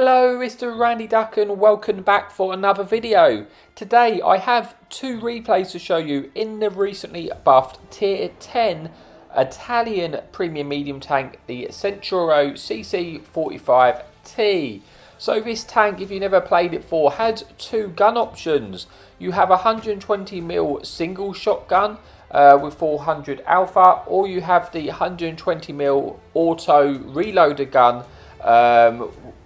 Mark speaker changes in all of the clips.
Speaker 1: Hello, Mr. Randy Duck and welcome back for another video. Today I have two replays to show you in the recently buffed Tier 10 Italian premium medium tank, the Centauro CC 45T. So this tank, if you never played it before, has two gun options. You have a 120mm single shotgun with 400 alpha, or you have the 120mm auto reloader gun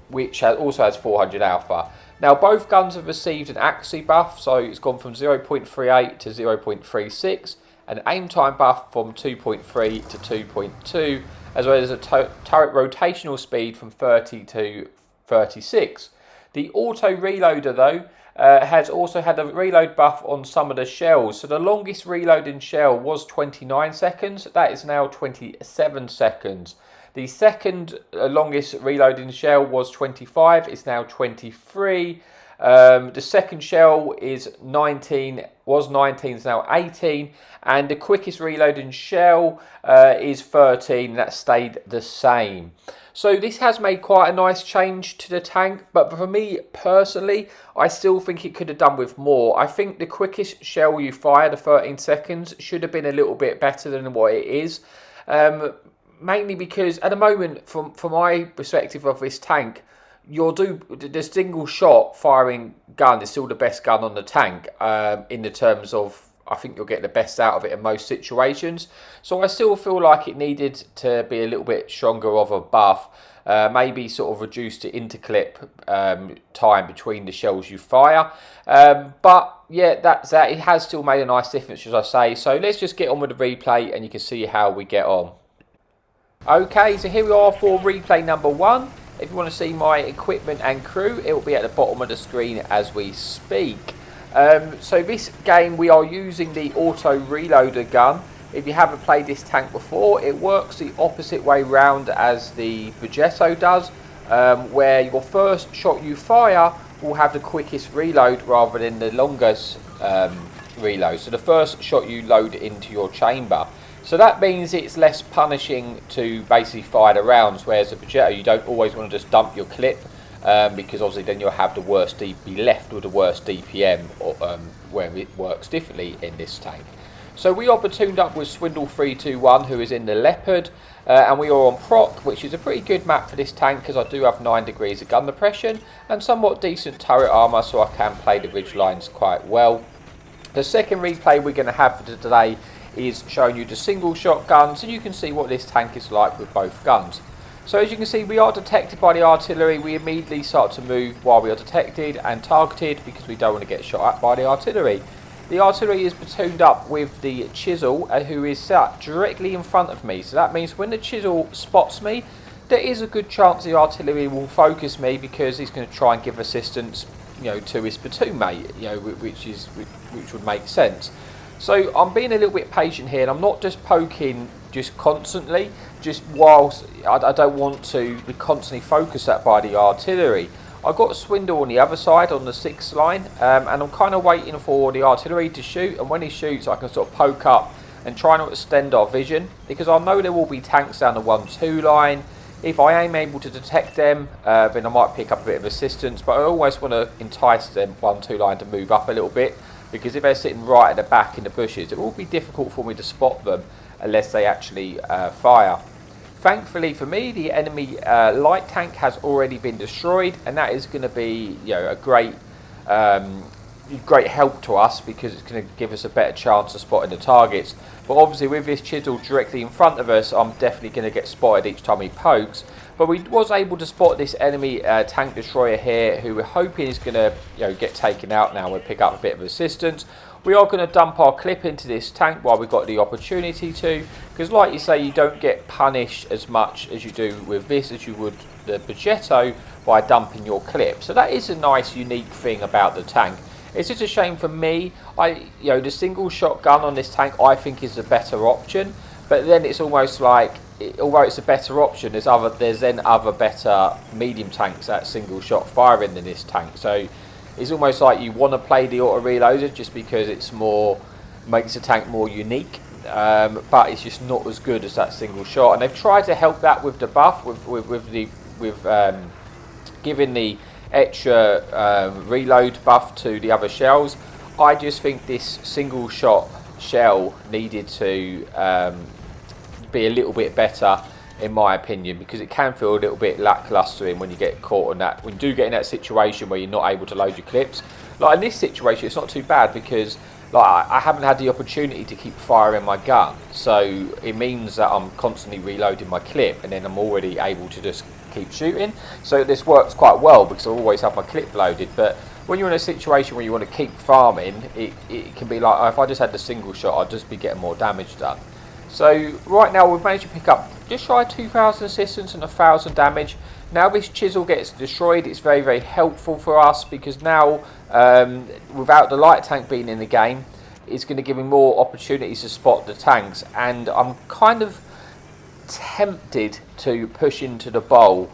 Speaker 1: which also has 400 alpha. Now both guns have received an accuracy buff, so it's gone from 0.38 to 0.36, and aim time buff from 2.3 to 2.2, as well as a turret rotational speed from 30 to 36. The auto reloader though has also had a reload buff on some of the shells, so the longest reloading shell was 29 seconds, that is now 27 seconds. The second longest reloading shell was 25, it's now 23. The second shell is 19, was 19, is now 18. And the quickest reloading shell is 13, that stayed the same. So this has made quite a nice change to the tank, but for me personally, I still think it could have done with more. I think the quickest shell you fire, the 13 seconds, should have been a little bit better than what it is. Mainly because at the moment, from my perspective of this tank, the single shot firing gun is still the best gun on the tank in the terms of, I think you'll get the best out of it in most situations. So I still feel like it needed to be a little bit stronger of a buff, maybe sort of reduce the interclip time between the shells you fire. But yeah, that's that. It has still made a nice difference, as I say. So let's just get on with the replay and you can see how we get on. Okay, so here we are for replay number one. If you want to see my equipment and crew, it will be at the bottom of the screen as we speak. So this game we are using the auto reloader gun. If you haven't played this tank before, it works the opposite way round as the Progetto does, where your first shot you fire will have the quickest reload rather than the longest reload. So the first shot you load into your chamber. So that means it's less punishing to basically fire the rounds, whereas the Progetto you don't always want to just dump your clip, because obviously then you'll have the worst be left with the worst DPM, where it works differently in this tank. So we are platooned up with Swindle 321, who is in the Leopard, and we are on Proc, which is a pretty good map for this tank because I do have 9 degrees of gun depression and somewhat decent turret armour, so I can play the ridge lines quite well. The second replay we're going to have for today is showing you the single shotgun, so you can see what this tank is like with both guns. So as you can see, we are detected by the artillery. We immediately start to move while we are detected and targeted because we don't want to get shot at by the artillery. The artillery is platooned up with the Chisel, who is sat directly in front of me. So that means when the Chisel spots me, there is a good chance the artillery will focus me because he's going to try and give assistance, to his platoon mate, which would make sense. So I'm being a little bit patient here, and I'm not just poking just constantly, just whilst I don't want to be constantly focused at by the artillery. I've got Swindle on the other side on the 6th line, and I'm kind of waiting for the artillery to shoot, and when he shoots I can sort of poke up and try not to extend our vision, because I know there will be tanks down the 1-2 line. If I am able to detect them, then I might pick up a bit of assistance, but I always want to entice them 1-2 line to move up a little bit, because if they're sitting right at the back in the bushes, it will be difficult for me to spot them unless they actually fire. Thankfully for me, the enemy light tank has already been destroyed, and that is going to be a great help to us because it's going to give us a better chance of spotting the targets. But obviously with this Chisel directly in front of us, I'm definitely going to get spotted each time he pokes. But we was able to spot this enemy tank destroyer here, who we're hoping is going to get taken out now. We'll pick up a bit of assistance. We are going to dump our clip into this tank while we've got the opportunity to, because like you say, you don't get punished as much as you do with this as you would the Progetto by dumping your clip. So that is a nice unique thing about the tank. It's just a shame for me, the single shotgun on this tank I think is a better option, but then it's almost like, although it's a better option, there's then other better medium tanks at single shot firing than this tank. So it's almost like you want to play the auto reloader just because it's makes the tank more unique, but it's just not as good as that single shot. And they've tried to help that with the buff with giving the extra reload buff to the other shells. I just think this single shot shell needed to be a little bit better, in my opinion, because it can feel a little bit lackluster when you get caught on that. When you do get in that situation where you're not able to load your clips, like in this situation, it's not too bad because like I haven't had the opportunity to keep firing my gun, so it means that I'm constantly reloading my clip, and then I'm already able to just keep shooting. So this works quite well because I always have my clip loaded. But when you're in a situation where you want to keep farming, it can be like, if I just had the single shot, I'd just be getting more damage done. So right now we've managed to pick up just shy of 2,000 assistance and 1,000 damage. Now this chisel gets destroyed, it's very, very helpful for us because now without the light tank being in the game, it's going to give me more opportunities to spot the tanks. And I'm kind of tempted to push into the bowl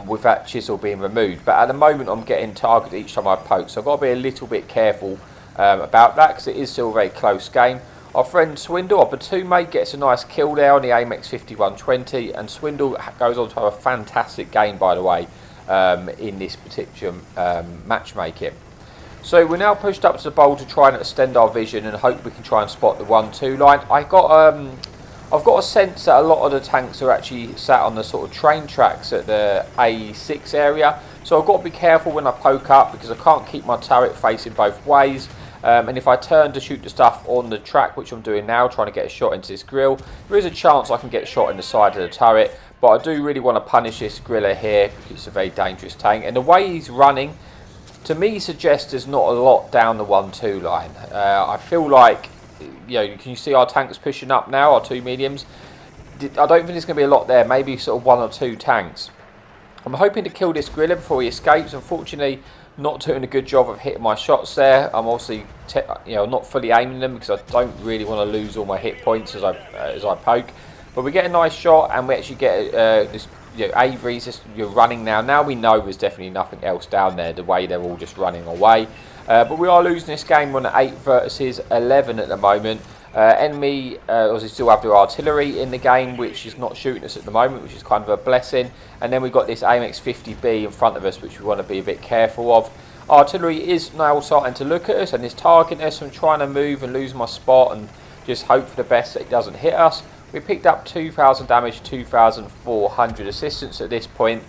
Speaker 1: with that chisel being removed. But at the moment I'm getting targeted each time I poke, so I've got to be a little bit careful about that because it is still a very close game. Our friend Swindle, our platoon mate, gets a nice kill there on the AMX 5120, and Swindle goes on to have a fantastic game, by the way, in this particular matchmaking. So we're now pushed up to the bowl to try and extend our vision and hope we can try and spot the 1-2 line. I've got a sense that a lot of the tanks are actually sat on the sort of train tracks at the A6 area, so I've got to be careful when I poke up because I can't keep my turret facing both ways. And if I turn to shoot the stuff on the track, which I'm doing now, trying to get a shot into this grill, there is a chance I can get shot in the side of the turret. But I do really want to punish this griller here because it's a very dangerous tank. And the way he's running, to me, suggests there's not a lot down the 1-2 line. I feel like, you know, can you see our tanks pushing up now, our two mediums? I don't think there's going to be a lot there, maybe sort of 1 or 2 tanks. I'm hoping to kill this griller before he escapes. Unfortunately, not doing a good job of hitting my shots there. I'm obviously not fully aiming them because I don't really want to lose all my hit points as I poke. But we get a nice shot and we actually get this. Avery's just running now. Now we know there's definitely nothing else down there. The way they're all just running away. But we are losing this game on 8 versus 11 at the moment. Enemy obviously still have their artillery in the game, which is not shooting us at the moment, which is kind of a blessing. And then we've got this AMX 50B in front of us, which we want to be a bit careful of. Artillery is now starting to look at us and is targeting us. I'm trying to move and lose my spot and just hope for the best that it doesn't hit us. We picked up 2,000 damage, 2,400 assistance at this point.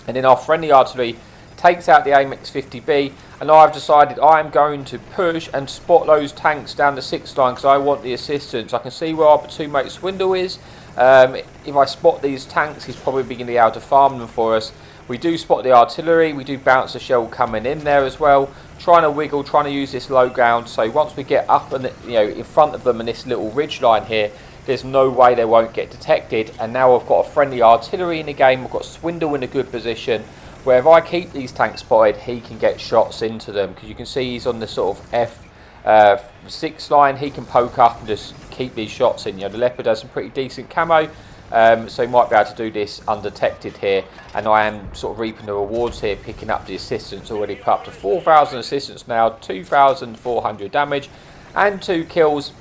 Speaker 1: And then our friendly artillery takes out the AMX 50B, and I've decided I'm going to push and spot those tanks down the 6th line because I want the assistance. I can see where our platoon mate Swindle is. If I spot these tanks, he's probably going to be able to farm them for us. We do spot the artillery, we do bounce the shell coming in there as well, trying to wiggle, trying to use this low ground. So once we get up and in front of them in this little ridge line here, there's no way they won't get detected. And now I've got a friendly artillery in the game, we've got Swindle in a good position, where if I keep these tanks spotted, he can get shots into them. Because you can see he's on the sort of F6 line, he can poke up and just keep these shots in. The Leopard has some pretty decent camo, so he might be able to do this undetected here. And I am sort of reaping the rewards here, picking up the assistance, already put up to 4,000 assistance now, 2,400 damage and 2 kills.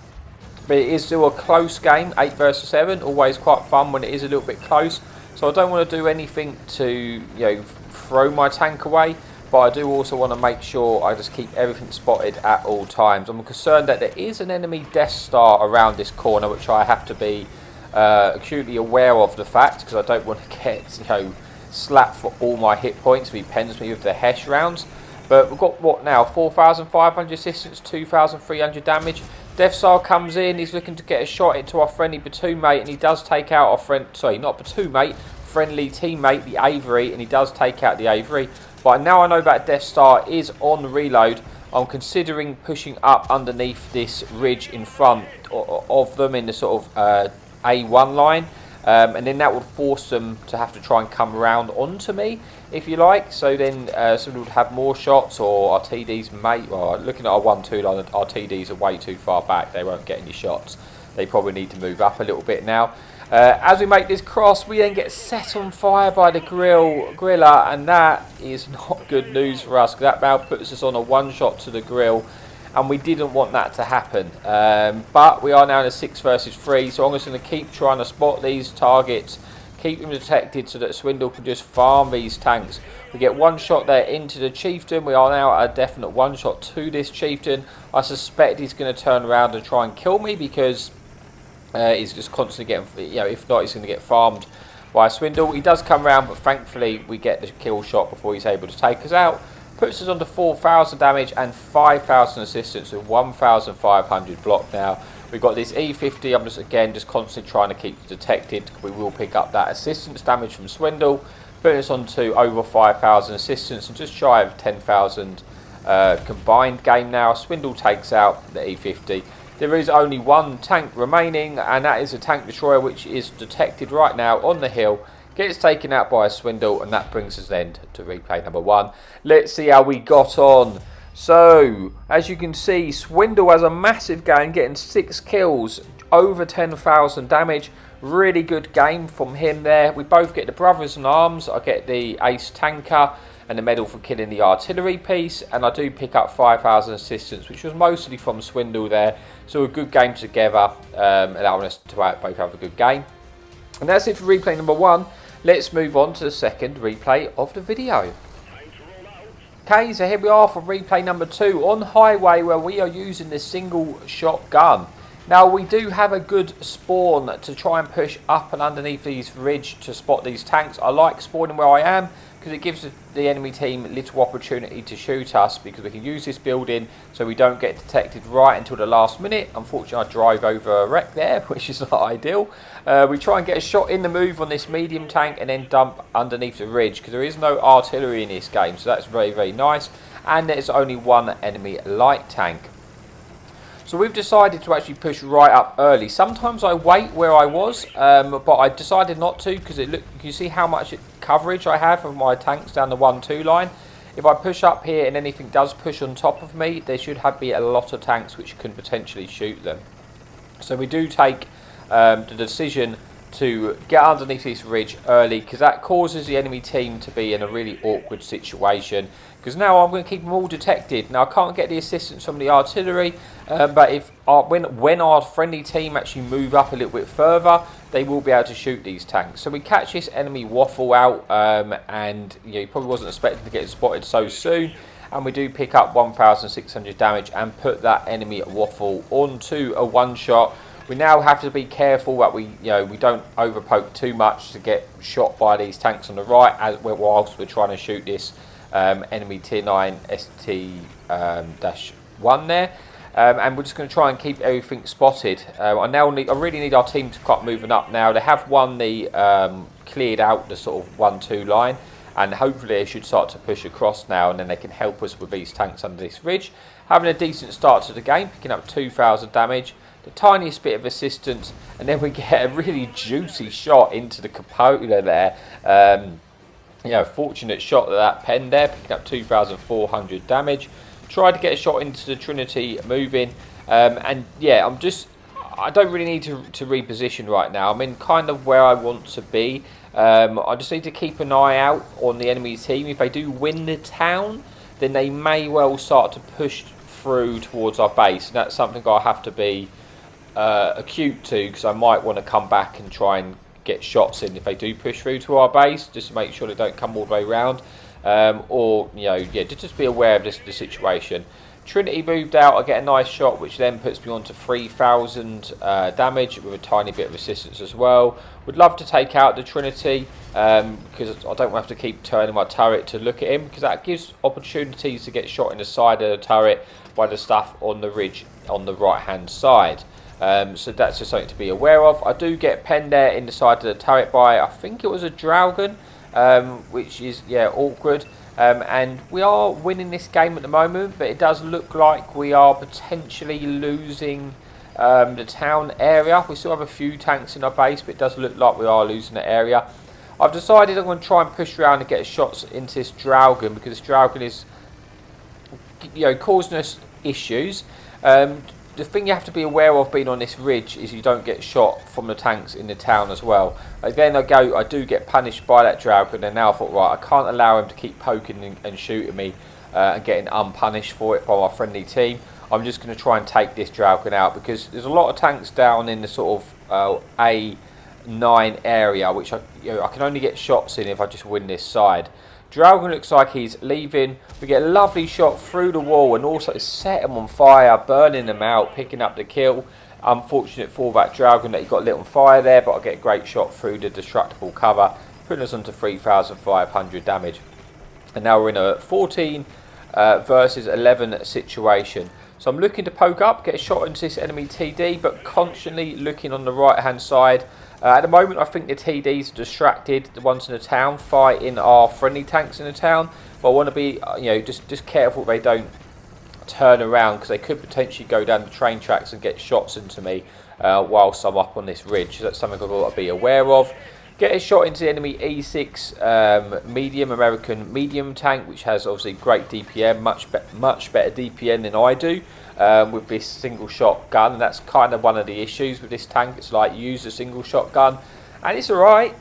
Speaker 1: But it is still a close game, 8 versus 7, always quite fun when it is a little bit close. So I don't want to do anything to throw my tank away, but I do also want to make sure I just keep everything spotted at all times. I'm concerned that there is an enemy Death Star around this corner, which I have to be acutely aware of the fact, because I don't want to get slapped for all my hit points if he pens me with the Hesh rounds. But we've got what now, 4,500 assistance, 2,300 damage. Death Star comes in, he's looking to get a shot into our friendly platoon mate, and he does take out our friendly teammate, the Avery, and he does take out the Avery. But now I know that Death Star is on reload, I'm considering pushing up underneath this ridge in front of them in the sort of A1 line. And then that would force them to have to try and come around onto me, if you like. So then somebody would have more shots, or our TDs looking at our 1-2 line, our TDs are way too far back. They won't get any shots. They probably need to move up a little bit now. As we make this cross, we then get set on fire by the griller, and that is not good news for us, because that now puts us on a 1-shot to the grill. And we didn't want that to happen, but we are now in a 6 versus 3, so I'm just going to keep trying to spot these targets, keep them detected so that Swindle can just farm these tanks. We get one shot there into the chieftain. We are now at a definite one shot to this chieftain. I suspect he's going to turn around and try and kill me because he's just constantly getting, if not, he's going to get farmed by a swindle. He does come around, but thankfully we get the kill shot before he's able to take us out. Puts us on to 4,000 damage and 5,000 assistance with 1,500 block now. We've got this E50. I'm just constantly trying to keep detected. We will pick up that assistance damage from swindle, putting us on to over 5,000 assistance and just shy of 10,000 combined game now. Swindle takes out the E50. There is only one tank remaining, and that is a tank destroyer, which is detected right now on the hill. Gets taken out by a swindle, and that brings us then to replay number 1. Let's see how we got on. So, as you can see, swindle has a massive game, getting 6 kills, over 10,000 damage. Really good game from him there. We both get the brothers in arms. I get the ace tanker and the medal for killing the artillery piece, and I do pick up 5,000 assistance, which was mostly from swindle there. So a good game together, allowing us to both have a good game. And that's it for replay number 1. Let's move on to the second replay of the video. Okay, so here we are for replay number 2 on highway, where we are using the single shot gun. Now we do have a good spawn to try and push up and underneath these ridge to spot these tanks. I like spawning where I am because it gives the enemy team little opportunity to shoot us, because we can use this building so we don't get detected right until the last minute. Unfortunately, I drive over a wreck there, which is not ideal. We try and get a shot in the move on this medium tank and then dump underneath the ridge, because there is no artillery in this game, so that's very, very nice. And there's only one enemy light tank. So we've decided to actually push right up early. Sometimes I wait where I was, but I decided not to, because you see how much coverage I have of my tanks down the 1-2 line. If I push up here and anything does push on top of me, there should be a lot of tanks which can potentially shoot them. So we do take the decision to get underneath this ridge early, because that causes the enemy team to be in a really awkward situation. Because now I'm going to keep them all detected. Now I can't get the assistance from the artillery, but when our friendly team actually move up a little bit further, they will be able to shoot these tanks. So we catch this enemy waffle out, and he probably wasn't expecting to get spotted so soon. And we do pick up 1,600 damage and put that enemy waffle onto a one-shot. We now have to be careful that we don't overpoke too much to get shot by these tanks on the right, whilst we're trying to shoot this enemy tier 9 ST-1 there. And we're just going to try and keep everything spotted. I really need our team to start moving up now. They have cleared out the sort of 1-2 line, and hopefully they should start to push across now, and then they can help us with these tanks under this ridge. Having a decent start to the game, picking up 2,000 damage, the tiniest bit of assistance, and then we get a really juicy shot into the cupola there. Fortunate shot of that pen there, picking up 2,400 damage. Tried to get a shot into the Trinity moving, and yeah, I don't really need to reposition right now. I'm in kind of where I want to be. I just need to keep an eye out on the enemy team. If they do win the town, then they may well start to push through towards our base, and that's something I have to be acute to, because I might want to come back and try and get shots in if they do push through to our base, just to make sure they don't come all the way around. Just be aware of the situation. Trinity moved out, I get a nice shot, which then puts me on to 3,000 damage with a tiny bit of assistance as well. Would love to take out the Trinity, because I don't have to keep turning my turret to look at him, because that gives opportunities to get shot in the side of the turret by the stuff on the ridge on the right hand side. So that's just something to be aware of. I do get penned there in the side of the turret by, I think it was a Dragon, which is awkward. And we are winning this game at the moment, but it does look like we are potentially losing the town area. We still have a few tanks in our base, but it does look like we are losing the area. I've decided I'm going to try and push around and get shots into this Dragon, because this Dragon is causing us issues. The thing you have to be aware of being on this ridge is you don't get shot from the tanks in the town as well. Then I do get punished by that Dragon, and now I thought, right, I can't allow him to keep poking and shooting me and getting unpunished for it by my friendly team. I'm just going to try and take this Dragon out, because there's a lot of tanks down in the sort of A9 area, which I can only get shots in if I just win this side. Dragon looks like he's leaving. We get a lovely shot through the wall and also set him on fire, burning them out, picking up the kill. Unfortunate for that Dragon that he got lit on fire there, but I get a great shot through the destructible cover, putting us onto 3,500 damage. And now we're in a 14 versus 11 situation. So I'm looking to poke up, get a shot into this enemy TD, but constantly looking on the right hand side. At the moment I think the TDs are distracted, the ones in the town, fighting our friendly tanks in the town. But I want to be just careful they don't turn around, because they could potentially go down the train tracks and get shots into me whilst I'm up on this ridge. So that's something I've got to be aware of. Get a shot into the enemy E6 medium, American medium tank, which has obviously great DPM, much better DPM than I do with this single shot gun. And that's kind of one of the issues with this tank. It's like, use a single shot gun and it's alright.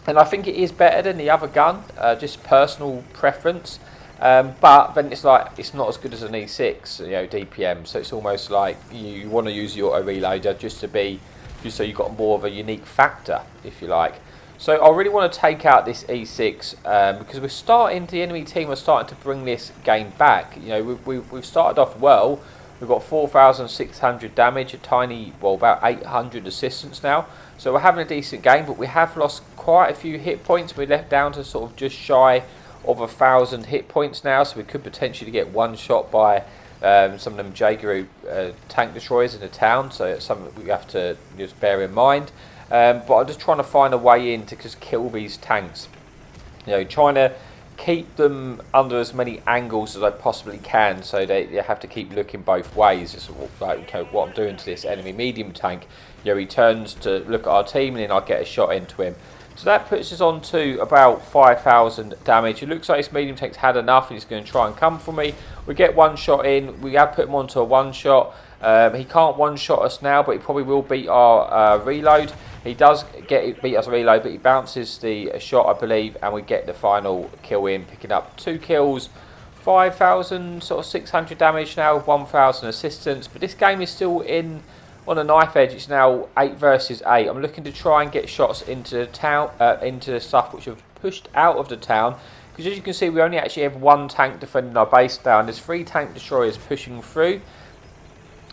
Speaker 1: And I think it is better than the other gun, just personal preference. But then it's like, it's not as good as an E6, DPM. So it's almost like you want to use your auto reloader just so you've got more of a unique factor, if you like. So I really want to take out this E6 because the enemy team are starting to bring this game back. We've started off well. We've got 4,600 damage, about 800 assistance now. So we're having a decent game, but we have lost quite a few hit points. We're left down to sort of just shy of 1,000 hit points now, so we could potentially get one shot by some of them Jaeger tank destroyers in the town. So it's something we have to just bear in mind. But I'm just trying to find a way in to just kill these tanks. Trying to keep them under as many angles as I possibly can, so they have to keep looking both ways. It's like, what I'm doing to this enemy medium tank. He turns to look at our team and then I get a shot into him. So that puts us on to about 5,000 damage. It looks like this medium tank's had enough and he's going to try and come for me. We get one shot in. We have put him onto a one shot. He can't one shot us now, but he probably will beat our reload. He does beat us reload, but he bounces the shot, I believe, and we get the final kill in, picking up 2 kills, 5,600 damage now, 1,000 assistance. But this game is still on a knife edge. It's now 8 versus 8. I'm looking to try and get shots into the town, into stuff which have pushed out of the town. Because as you can see, we only actually have 1 tank defending our base down. There's 3 tank destroyers pushing through.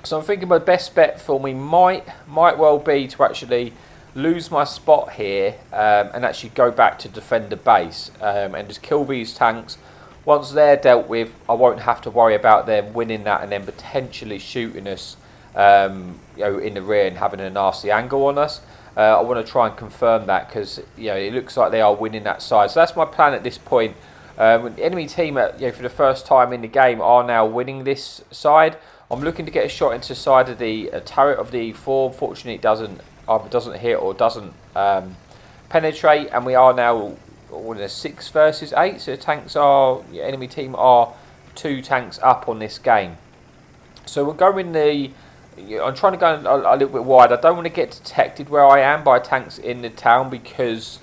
Speaker 1: So I'm thinking my best bet for me might well be to actually lose my spot here and actually go back to defend the base and just kill these tanks. Once they're dealt with, I won't have to worry about them winning that and then potentially shooting us in the rear and having a nasty angle on us. I want to try and confirm that, because it looks like they are winning that side. So that's my plan at this point. The enemy team, for the first time in the game, are now winning this side. I'm looking to get a shot into the side of the turret of the E4. Unfortunately, it either doesn't hit or doesn't penetrate, and we are now in a 6 versus 8. So the enemy team are 2 tanks up on this game. So we're going I'm trying to go a little bit wide. I don't want to get detected where I am by tanks in the town, because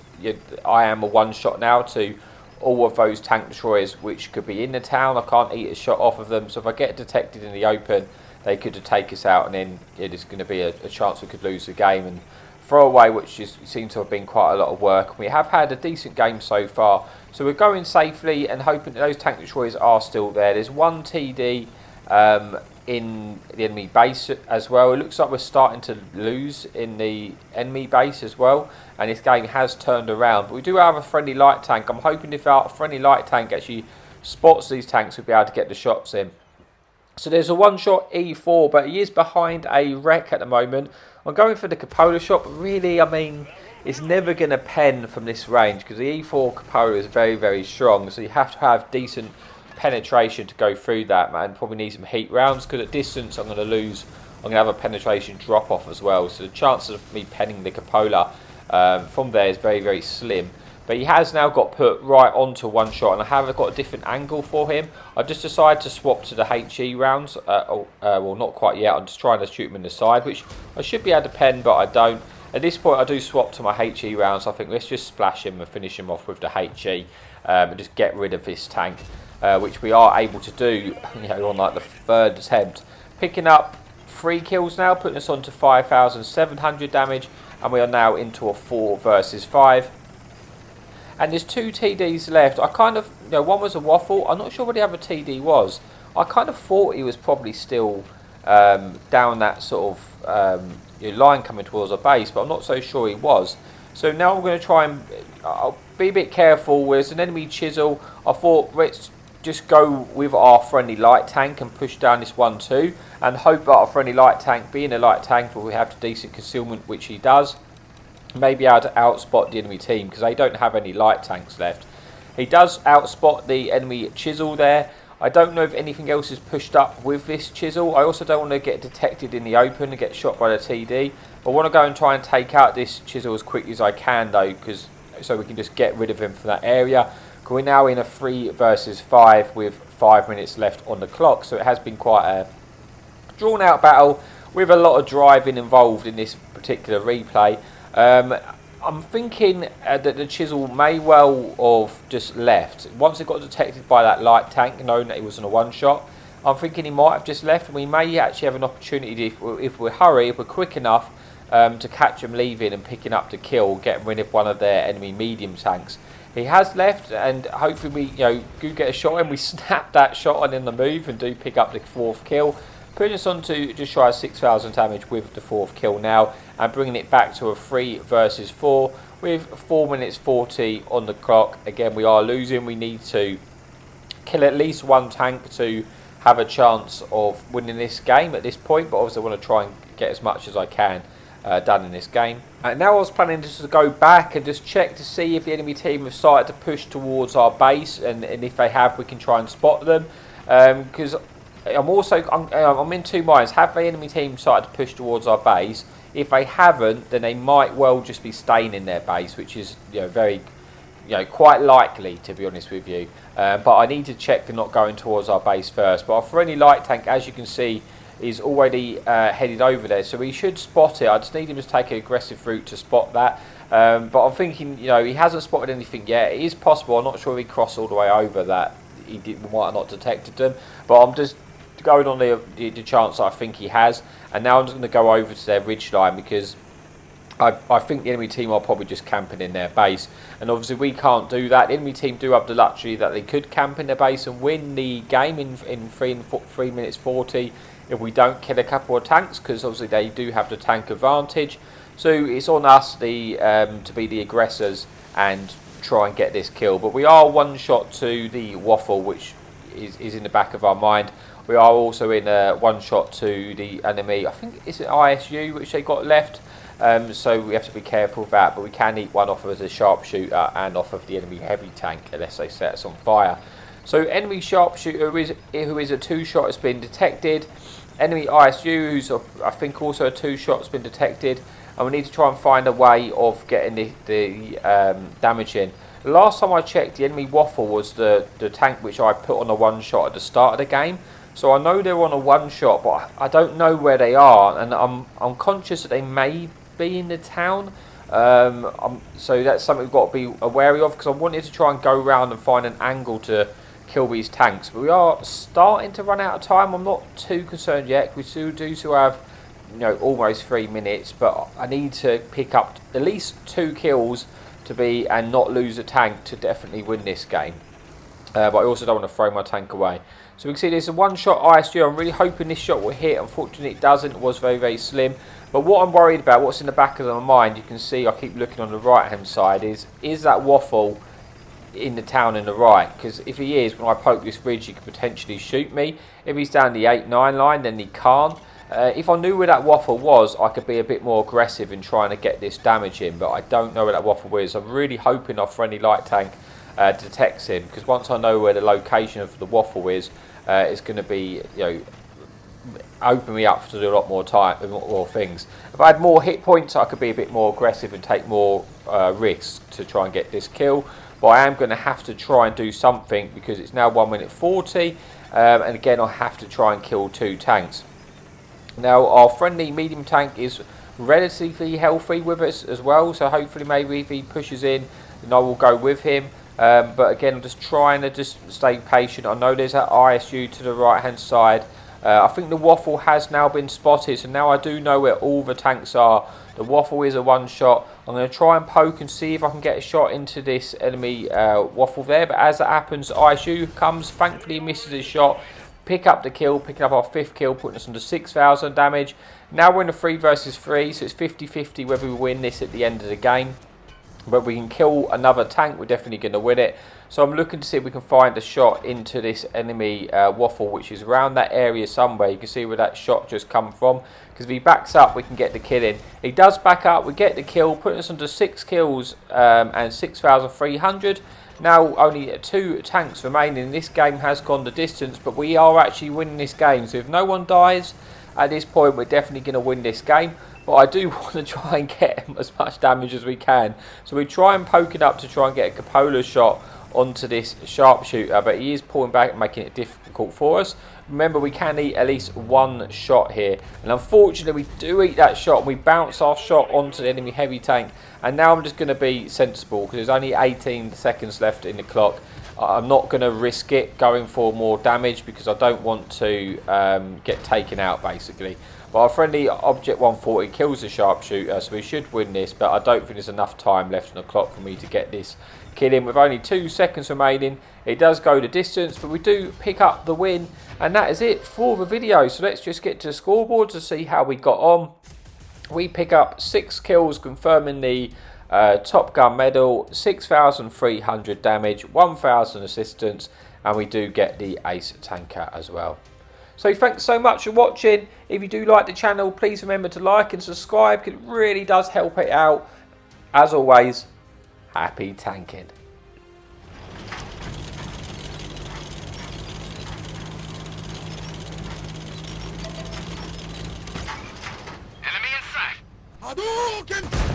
Speaker 1: I am a one shot now to all of those tank destroyers which could be in the town. I can't eat a shot off of them, so if I get detected in the open, they could take us out, and then there's going to be a chance we could lose the game and throw away, which seems to have been quite a lot of work. We have had a decent game so far, so we're going safely and hoping that those tank destroyers are still there. There's 1 TD in the enemy base as well. It looks like we're starting to lose in the enemy base as well, and this game has turned around. But we do have a friendly light tank. I'm hoping if our friendly light tank actually spots these tanks, we'll be able to get the shots in. So there's a one-shot E4, but he is behind a wreck at the moment. I'm going for the cupola shot, but really, I mean, it's never going to pen from this range, because the E4 cupola is very, very strong. So you have to have decent penetration to go through that, man. Probably need some heat rounds, because at distance I'm going to lose. I'm going to have a penetration drop off as well, so the chances of me penning the cupola from there is very, very slim. But he has now got put right onto one shot, and I have got a different angle for him. I just decided to swap to the HE rounds. Well, not quite yet. I'm just trying to shoot him in the side, which I should be able to pen, but I don't. At this point, I do swap to my HE rounds. I think let's just splash him and finish him off with the HE and just get rid of this tank, which we are able to do, on like the 3rd attempt. Picking up 3 kills now, putting us on to 5,700 damage, and we are now into a 4 versus 5. and there's 2 TDs left. I kind of, one was a waffle. I'm not sure what the other TD was. I kind of thought he was probably still down that sort of line coming towards our base, but I'm not so sure he was. So now I'm going to try and I'll be a bit careful. There's an enemy chisel. I thought let's just go with our friendly light tank and push down this 1-2 and hope that our friendly light tank, being a light tank, will have decent concealment, which he does. Maybe able to outspot the enemy team because they don't have any light tanks left. He does outspot the enemy chisel there. I don't know if anything else is pushed up with this chisel. I also don't want to get detected in the open and get shot by the TD. I want to go and try and take out this chisel as quickly as I can though, so we can just get rid of him from that area. We're now in a 3 versus 5 with 5 minutes left on the clock, so it has been quite a drawn out battle with a lot of driving involved in this particular replay. I'm thinking that the chisel may well have just left. Once it got detected by that light tank, knowing that he was on a one-shot, I'm thinking he might have just left, and we may actually have an opportunity, if we hurry, if we're quick enough, to catch him leaving and picking up the kill, getting rid of one of their enemy medium tanks. He has left, and hopefully we do get a shot and we snap that shot on in the move and do pick up the 4th kill, putting us on to just shy of 6,000 damage with the 4th kill now, and bringing it back to a 3 versus 4 with 4 minutes 40 on the clock. Again, we are losing. We need to kill at least 1 tank to have a chance of winning this game at this point, but obviously I want to try and get as much as I can done in this game. And now I was planning just to go back and just check to see if the enemy team have started to push towards our base, and if they have, we can try and spot them, because I'm in 2 minds. Have the enemy team started to push towards our base? If they haven't, then they might well just be staying in their base, which is very quite likely, to be honest with you. But I need to check they're not going towards our base first. But our friendly light tank, as you can see, is already headed over there, so we should spot it. I just need him to take an aggressive route to spot that. But I'm thinking, he hasn't spotted anything yet. It is possible. I'm not sure if he crossed all the way over that. Might have not detected them. But I'm just going on the chance that I think he has. And now I'm just going to go over to their ridge line because I think the enemy team are probably just camping in their base, and obviously we can't do that. The enemy team do have the luxury that they could camp in their base and win the game in 3 minutes 40 if we don't kill a couple of tanks, because obviously they do have the tank advantage. So it's on us to be the aggressors and try and get this kill. But we are 1 shot to the waffle, which is in the back of our mind. We are also in 1 shot to the enemy, I think it's an ISU which they got left. So we have to be careful of that, but we can eat one off of as a sharpshooter and off of the enemy heavy tank unless they set us on fire. So enemy sharpshooter who is a 2-shot has been detected. Enemy ISU, who's I think also a 2-shot, has been detected, and we need to try and find a way of getting the damage in. The last time I checked, the enemy waffle was the tank which I put on a 1-shot at the start of the game. So I know they're on a 1-shot, but I don't know where they are, and I'm conscious that they may be in the town. So that's something we've got to be wary of, because I wanted to try and go around and find an angle to kill these tanks. But we are starting to run out of time. I'm not too concerned yet. We still have almost 3 minutes, but I need to pick up at least 2 kills and not lose a tank to definitely win this game. But I also don't want to throw my tank away. So we can see there's a 1-shot ISG. I'm really hoping this shot will hit. Unfortunately it doesn't. It was very, very slim. But what I'm worried about, what's in the back of my mind, you can see I keep looking on the right hand side, is that waffle in the town in the right? Because if he is, when I poke this ridge, he could potentially shoot me. If he's down the 8-9 line, then he can't. If I knew where that waffle was, I could be a bit more aggressive in trying to get this damage in, but I don't know where that waffle is. I'm really hoping our friendly light tank detects him, because once I know where the location of the waffle is, it's going to be, open me up to do a lot more more things. If I had more hit points, I could be a bit more aggressive and take more risks to try and get this kill. But I am going to have to try and do something, because it's now 1 minute 40, and again I have to try and kill 2 tanks. Now our friendly medium tank is relatively healthy with us as well, so hopefully maybe if he pushes in, then I will go with him. But again, I'm just trying to stay patient. I know there's that ISU to the right hand side. I think the waffle has now been spotted, so now I do know where all the tanks are. The waffle is a one shot. I'm going to try and poke and see if I can get a shot into this enemy waffle there, but as that happens, ISU comes, thankfully misses his shot, pick up the kill, picking up our 5th kill, putting us under 6,000 damage. Now we're in a 3 versus 3, so it's 50-50 whether we win this at the end of the game. But we can kill another tank, we're definitely going to win it. So I'm looking to see if we can find a shot into this enemy waffle, which is around that area somewhere. You can see where that shot just come from. Because if he backs up, we can get the kill in. He does back up, we get the kill, putting us under 6 kills and 6,300. Now only 2 tanks remaining. This game has gone the distance, but we are actually winning this game. So if no one dies at this point, we're definitely going to win this game. But I do want to try and get as much damage as we can. So we try and poke it up to try and get a cupola shot onto this sharpshooter. But he is pulling back and making it difficult for us. Remember, we can eat at least 1 shot here. And unfortunately, we do eat that shot. We bounce our shot onto the enemy heavy tank. And now I'm just going to be sensible because there's only 18 seconds left in the clock. I'm not going to risk it going for more damage because I don't want to get taken out, basically. But our friendly Object 140 kills the sharpshooter, so we should win this. But I don't think there's enough time left on the clock for me to get this kill in. With only 2 seconds remaining, it does go the distance, but we do pick up the win. And that is it for the video. So let's just get to the scoreboard to see how we got on. We pick up 6 kills, confirming the Top Gun medal, 6,300 damage, 1,000 assistance, and we do get the ace tanker as well. So thanks so much for watching. If you do like the channel, please remember to like and subscribe, because it really does help it out. As always, happy tanking.
Speaker 2: Enemy in sight. Hadouken!